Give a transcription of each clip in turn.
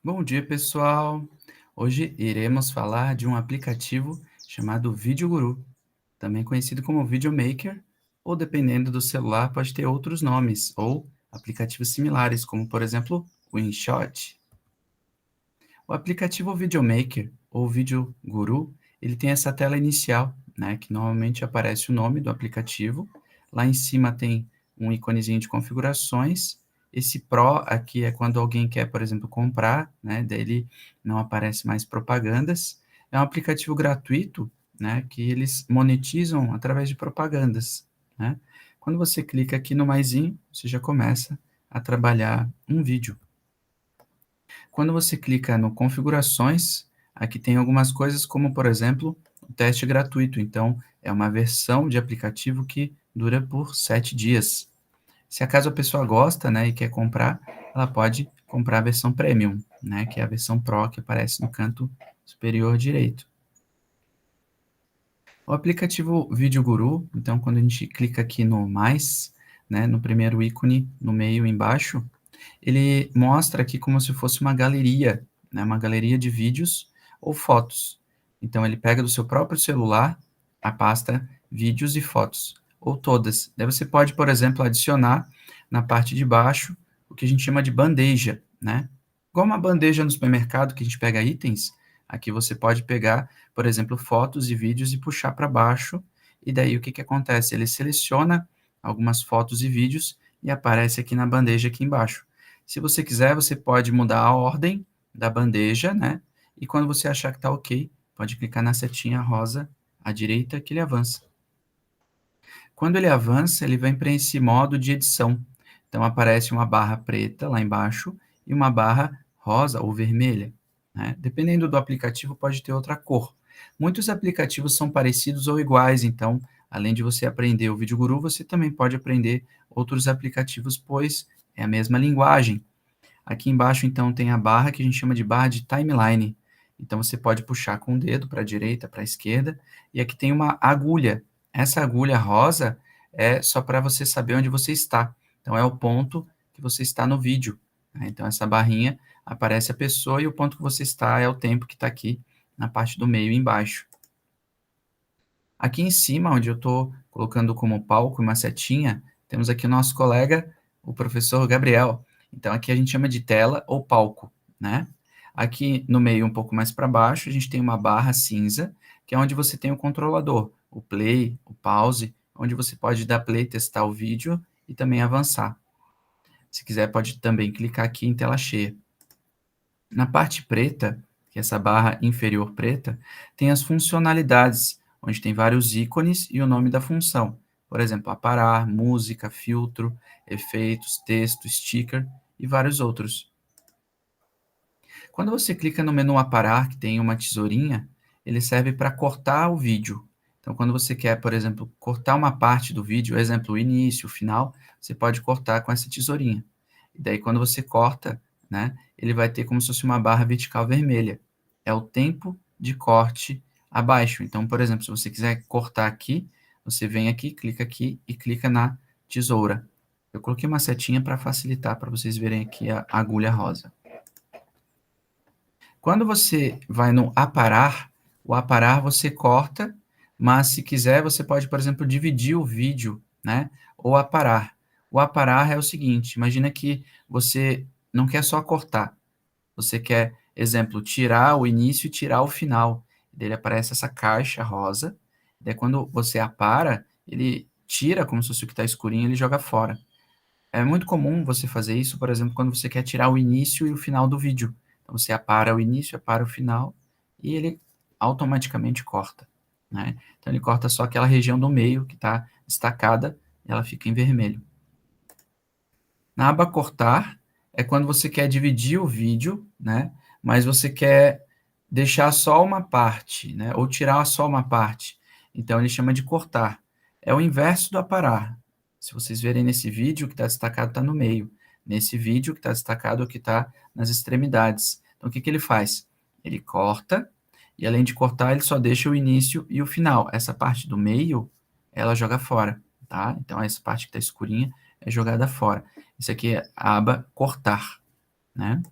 Bom dia, pessoal! Hoje iremos falar de um aplicativo chamado Videoguru, também conhecido como Videomaker, ou dependendo do celular, pode ter outros nomes, ou aplicativos similares, como por exemplo o InShot. O aplicativo Videomaker, ou Videoguru, ele tem essa tela inicial, né, que normalmente aparece o nome do aplicativo. Lá em cima tem um íconezinho de configurações. Esse Pro aqui é quando alguém quer, por exemplo, comprar, né, daí não aparece mais propagandas. É um aplicativo gratuito, né, que eles monetizam através de propagandas, né. Quando você clica aqui no maisinho, você já começa a trabalhar um vídeo. Quando você clica no configurações, aqui tem algumas coisas como, por exemplo, o teste gratuito. Então, é uma versão de aplicativo que dura por 7 dias. Se acaso a pessoa gosta, né, e quer comprar, ela pode comprar a versão Premium, né, que é a versão Pro que aparece no canto superior direito. O aplicativo Videoguru, então quando a gente clica aqui no mais, né, no primeiro ícone, no meio embaixo, ele mostra aqui como se fosse uma galeria, né, uma galeria de vídeos ou fotos. Então ele pega do seu próprio celular a pasta vídeos e fotos, ou todas. Daí você pode, por exemplo, adicionar na parte de baixo o que a gente chama de bandeja, né? Igual uma bandeja no supermercado que a gente pega itens, aqui você pode pegar, por exemplo, fotos e vídeos e puxar para baixo, e daí o que acontece? Ele seleciona algumas fotos e vídeos e aparece aqui na bandeja aqui embaixo. Se você quiser, você pode mudar a ordem da bandeja, né? E quando você achar que está ok, pode clicar na setinha rosa à direita que ele avança. Quando ele avança, ele vem para esse modo de edição. Então aparece uma barra preta lá embaixo e uma barra rosa ou vermelha, né? Dependendo do aplicativo, pode ter outra cor. Muitos aplicativos são parecidos ou iguais, então, além de você aprender o Videoguru, você também pode aprender outros aplicativos, pois é a mesma linguagem. Aqui embaixo, então, tem a barra que a gente chama de barra de timeline. Então, você pode puxar com o dedo para a direita, para a esquerda, e aqui tem uma agulha. Essa agulha rosa é só para você saber onde você está. Então, é o ponto que você está no vídeo, né? Então, essa barrinha aparece a pessoa e o ponto que você está é o tempo que está aqui na parte do meio embaixo. Aqui em cima, onde eu estou colocando como palco uma setinha, temos aqui o nosso colega, o professor Gabriel. Então, aqui a gente chama de tela ou palco, né? Aqui no meio, um pouco mais para baixo, a gente tem uma barra cinza, que é onde você tem o controlador, o play, o pause, onde você pode dar play, testar o vídeo e também avançar. Se quiser, pode também clicar aqui em tela cheia. Na parte preta, que é essa barra inferior preta, tem as funcionalidades, onde tem vários ícones e o nome da função. Por exemplo, aparar, música, filtro, efeitos, texto, sticker e vários outros. Quando você clica no menu aparar, que tem uma tesourinha, ele serve para cortar o vídeo. Então, quando você quer, por exemplo, cortar uma parte do vídeo, exemplo, o início, o final, você pode cortar com essa tesourinha. E daí, quando você corta, né, ele vai ter como se fosse uma barra vertical vermelha. É o tempo de corte abaixo. Então, por exemplo, se você quiser cortar aqui, você vem aqui, clica aqui e clica na tesoura. Eu coloquei uma setinha para facilitar, para vocês verem aqui a agulha rosa. Quando você vai no aparar, o aparar você corta, mas se quiser você pode, por exemplo, dividir o vídeo, né, ou aparar. O aparar é o seguinte, imagina que você não quer só cortar, você quer, exemplo, tirar o início e tirar o final. Dele aparece essa caixa rosa, daí quando você apara, ele tira como se fosse o que está escurinho, ele joga fora. É muito comum você fazer isso, por exemplo, quando você quer tirar o início e o final do vídeo. Então, você apara o início, apara o final, e ele automaticamente corta, né? Então, ele corta só aquela região do meio que está destacada, e ela fica em vermelho. Na aba cortar, é quando você quer dividir o vídeo, né? Mas você quer deixar só uma parte, né? Ou tirar só uma parte. Então, ele chama de cortar. É o inverso do aparar. Se vocês verem nesse vídeo, o que está destacado está no meio. Nesse vídeo, o que está destacado é o que está nas extremidades. Então, o que ele faz? Ele corta, e além de cortar, ele só deixa o início e o final. Essa parte do meio, ela joga fora, tá? Então, essa parte que está escurinha é jogada fora. Isso aqui é a aba cortar, né?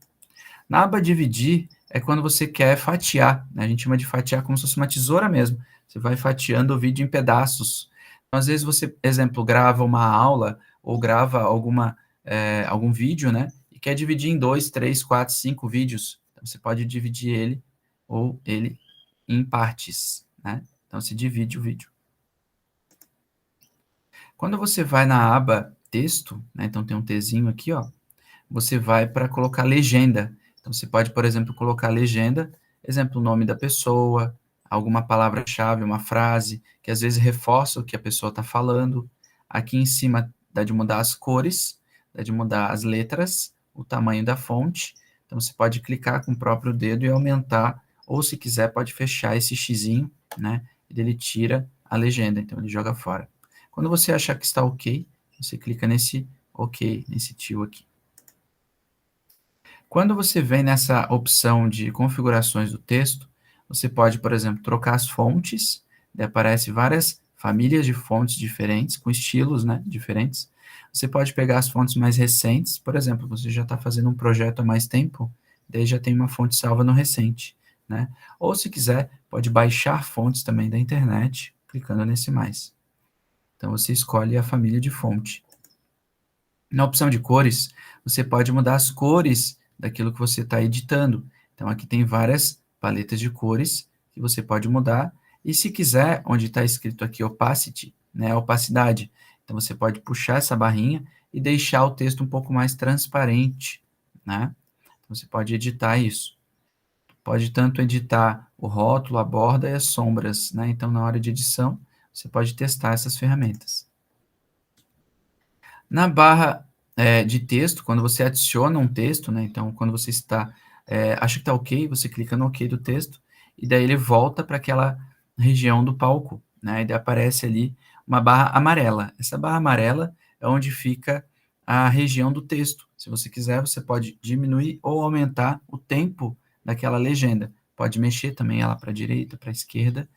Na aba dividir, é quando você quer fatiar, né? A gente chama de fatiar como se fosse uma tesoura mesmo. Você vai fatiando o vídeo em pedaços. Então, às vezes você, exemplo, grava uma aula ou grava algum vídeo, né? E quer dividir em 2, 3, 4, 5 vídeos. Então, você pode dividir ele ou ele em partes, né? Então, se divide o vídeo. Quando você vai na aba texto, né? Então, tem um Tzinho aqui, ó. Você vai para colocar legenda. Então, você pode, por exemplo, colocar legenda, exemplo, o nome da pessoa, alguma palavra-chave, uma frase, que às vezes reforça o que a pessoa está falando. Aqui em cima dá de mudar as cores, dá de mudar as letras, o tamanho da fonte. Então, você pode clicar com o próprio dedo e aumentar, ou se quiser, pode fechar esse xizinho, né? E ele tira a legenda, então ele joga fora. Quando você achar que está ok, você clica nesse ok, nesse tio aqui. Quando você vem nessa opção de configurações do texto, você pode, por exemplo, trocar as fontes, daí aparece várias famílias de fontes diferentes, com estilos, né, diferentes. Você pode pegar as fontes mais recentes, por exemplo, você já está fazendo um projeto há mais tempo, daí já tem uma fonte salva no recente, né? Ou se quiser, pode baixar fontes também da internet, clicando nesse mais. Então você escolhe a família de fonte. Na opção de cores, você pode mudar as cores daquilo que você está editando. Então, aqui tem várias paletas de cores que você pode mudar. E se quiser, onde está escrito aqui opacity, né, opacidade, então você pode puxar essa barrinha e deixar o texto um pouco mais transparente, né? Então, você pode editar isso. Pode tanto editar o rótulo, a borda e as sombras, né? Então, na hora de edição, você pode testar essas ferramentas. Na barra de texto, quando você adiciona um texto, né, então quando você acha que está ok, você clica no ok do texto, e daí ele volta para aquela região do palco, né, e daí aparece ali uma barra amarela. Essa barra amarela é onde fica a região do texto. Se você quiser, você pode diminuir ou aumentar o tempo daquela legenda. Pode mexer também ela para a direita, para a esquerda,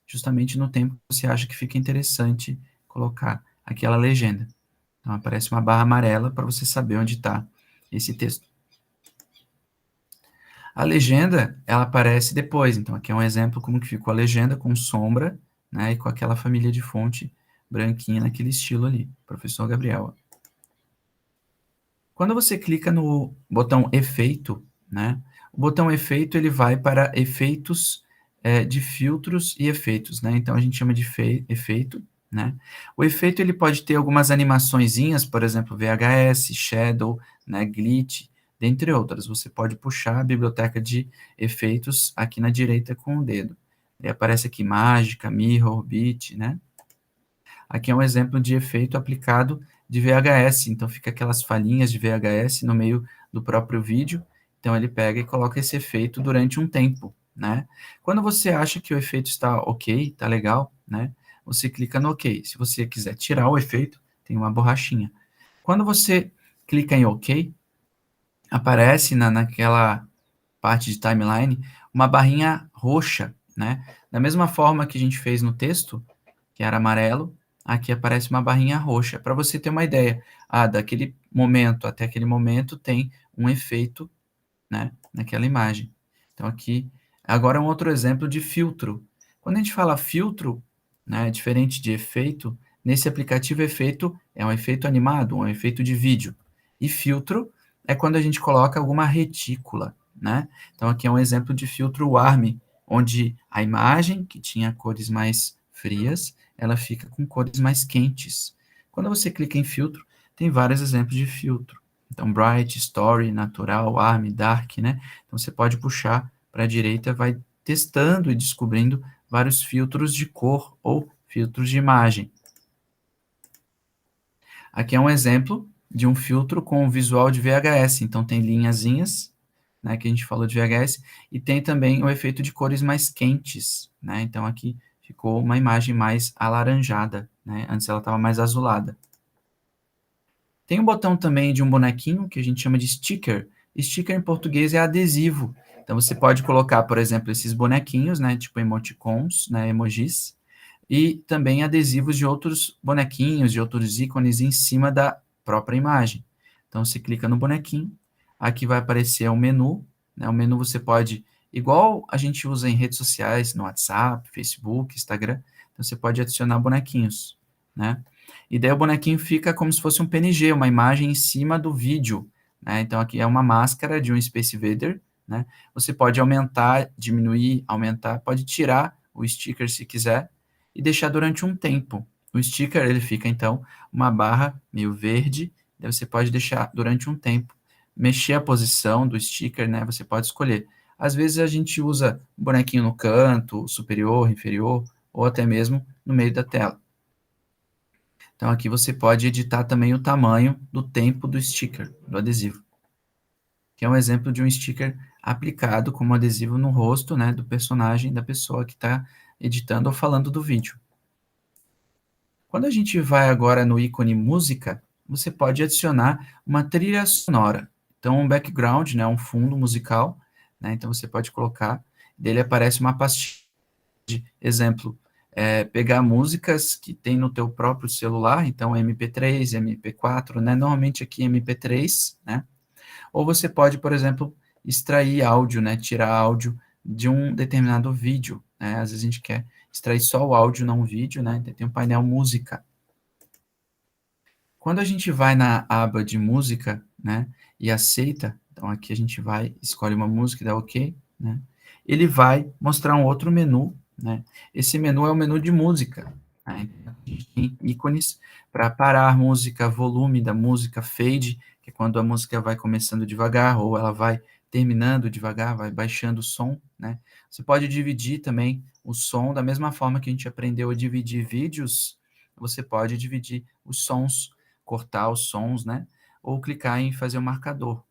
justamente no tempo que você acha que fica interessante colocar aquela legenda. Então, aparece uma barra amarela para você saber onde está esse texto. A legenda, ela aparece depois. Então, aqui é um exemplo como que ficou a legenda com sombra, né, e com aquela família de fonte branquinha naquele estilo ali. Professor Gabriel. Quando você clica no botão efeito, né, o botão efeito ele vai para efeitos de filtros e efeitos, né? Então, a gente chama de efeito, né? O efeito ele pode ter algumas animaçõezinhas, por exemplo, VHS, Shadow, né, Glitch, dentre outras. Você pode puxar a biblioteca de efeitos aqui na direita com o dedo. E aparece aqui mágica, mirror, beat, né? Aqui é um exemplo de efeito aplicado de VHS, então fica aquelas falhinhas de VHS no meio do próprio vídeo, então ele pega e coloca esse efeito durante um tempo, né? Quando você acha que o efeito está ok, está legal, né? Você clica no ok. Se você quiser tirar o efeito, tem uma borrachinha. Quando você clica em ok, aparece naquela parte de timeline uma barrinha roxa, né? Da mesma forma que a gente fez no texto, que era amarelo, aqui aparece uma barrinha roxa. Para você ter uma ideia, daquele momento até aquele momento tem um efeito, né, naquela imagem. Então aqui, agora um outro exemplo de filtro. Quando a gente fala filtro, né, diferente de efeito, nesse aplicativo efeito é um efeito animado, um efeito de vídeo. E filtro é quando a gente coloca alguma retícula, né? Então aqui é um exemplo de filtro warm, onde a imagem, que tinha cores mais frias, ela fica com cores mais quentes. Quando você clica em filtro, tem vários exemplos de filtro. Então, Bright, Story, Natural, Warm, Dark, né? Então, você pode puxar para a direita, vai testando e descobrindo vários filtros de cor ou filtros de imagem. Aqui é um exemplo de um filtro com visual de VHS. Então, tem linhazinhas, né, que a gente falou de VHS, e tem também o efeito de cores mais quentes, né? Então, aqui ficou uma imagem mais alaranjada, né? Antes ela estava mais azulada. Tem um botão também de um bonequinho que a gente chama de sticker. Sticker em português é adesivo. Então você pode colocar, por exemplo, esses bonequinhos, né, tipo emoticons, né, emojis, e também adesivos de outros bonequinhos, de outros ícones em cima da própria imagem. Então você clica no bonequinho, aqui vai aparecer um menu, né? O menu você pode, igual a gente usa em redes sociais, no WhatsApp, Facebook, Instagram, então você pode adicionar bonequinhos, né? E daí o bonequinho fica como se fosse um PNG, uma imagem em cima do vídeo, né? Então aqui é uma máscara de um Space Invader, né? Você pode aumentar, diminuir, aumentar, pode tirar o sticker se quiser e deixar durante um tempo. O sticker ele fica então uma barra meio verde, daí você pode deixar durante um tempo, mexer a posição do sticker, né? Você pode escolher. Às vezes a gente usa o bonequinho no canto, superior, inferior, ou até mesmo no meio da tela. Então aqui você pode editar também o tamanho do tempo do sticker, do adesivo, que é um exemplo de um sticker aplicado como adesivo no rosto, né, do personagem da pessoa que está editando ou falando do vídeo. Quando a gente vai agora no ícone música, você pode adicionar uma trilha sonora. Então, um background, né, um fundo musical, né, então você pode colocar, dele aparece uma pastinha de exemplo, pegar músicas que tem no teu próprio celular, então MP3, MP4, né, normalmente aqui MP3, né, ou você pode, por exemplo, extrair áudio, né, tirar áudio de um determinado vídeo, né, às vezes a gente quer extrair só o áudio, não o vídeo, né, tem um painel música. Quando a gente vai na aba de música, né, e aceita, então aqui a gente vai, escolhe uma música e dá OK, né, ele vai mostrar um outro menu, né, esse menu é o menu de música, né, então a gente tem ícones para parar a música, volume da música, fade, que é quando a música vai começando devagar, ou ela vai terminando devagar, vai baixando o som, né, você pode dividir também o som, da mesma forma que a gente aprendeu a dividir vídeos, você pode dividir os sons, cortar os sons, né? Ou clicar em fazer o marcador.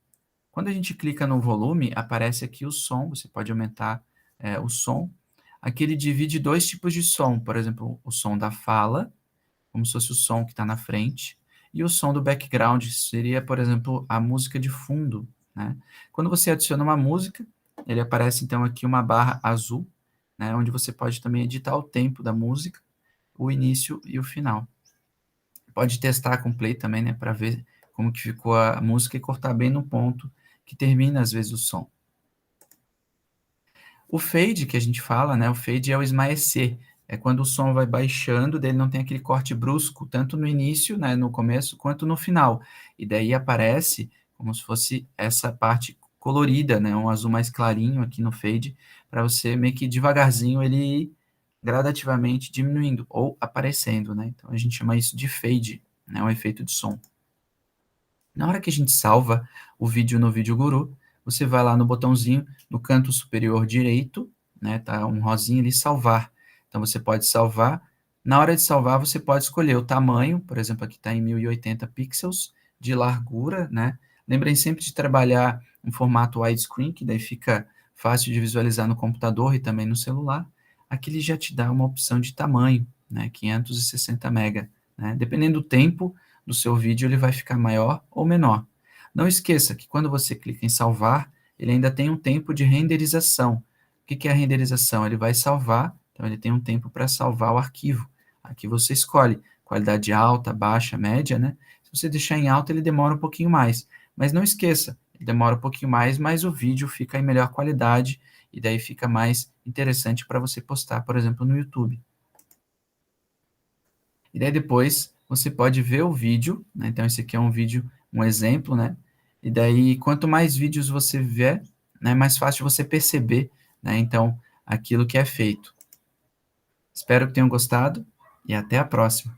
Quando a gente clica no volume, aparece aqui o som, você pode aumentar o som. Aqui ele divide dois tipos de som, por exemplo, o som da fala, como se fosse o som que está na frente, e o som do background seria, por exemplo, a música de fundo, né? Quando você adiciona uma música, ele aparece então aqui uma barra azul, né, onde você pode também editar o tempo da música, o início e o final. Pode testar com play também, né, para ver como que ficou a música e cortar bem no ponto que termina, às vezes, o som. O fade que a gente fala, né, o fade é o esmaecer, é quando o som vai baixando, dele não tem aquele corte brusco, tanto no início, né, no começo, quanto no final. E daí aparece como se fosse essa parte colorida, né, um azul mais clarinho aqui no fade, para você meio que devagarzinho ele ir gradativamente diminuindo ou aparecendo, né? Então a gente chama isso de fade, né, um efeito de som. Na hora que a gente salva o vídeo no Vídeo Guru, você vai lá no botãozinho no canto superior direito, né, tá um rosinha ali, salvar. Então você pode salvar. Na hora de salvar, você pode escolher o tamanho, por exemplo, aqui está em 1080 pixels de largura, né? Lembrem sempre de trabalhar em formato widescreen, que daí fica fácil de visualizar no computador e também no celular. Aqui ele já te dá uma opção de tamanho, né, 560 MB, né? Dependendo do tempo do seu vídeo, ele vai ficar maior ou menor. Não esqueça que quando você clica em salvar, ele ainda tem um tempo de renderização. O que é a renderização? Ele vai salvar, então ele tem um tempo para salvar o arquivo. Aqui você escolhe qualidade alta, baixa, média, né? Se você deixar em alta, ele demora um pouquinho mais. Mas não esqueça, ele demora um pouquinho mais, mas o vídeo fica em melhor qualidade e daí fica mais interessante para você postar, por exemplo, no YouTube. E daí depois você pode ver o vídeo, né? Então esse aqui é um vídeo, um exemplo, né? E daí quanto mais vídeos você ver, né, mais fácil você perceber, né? Então aquilo que é feito. Espero que tenham gostado e até a próxima.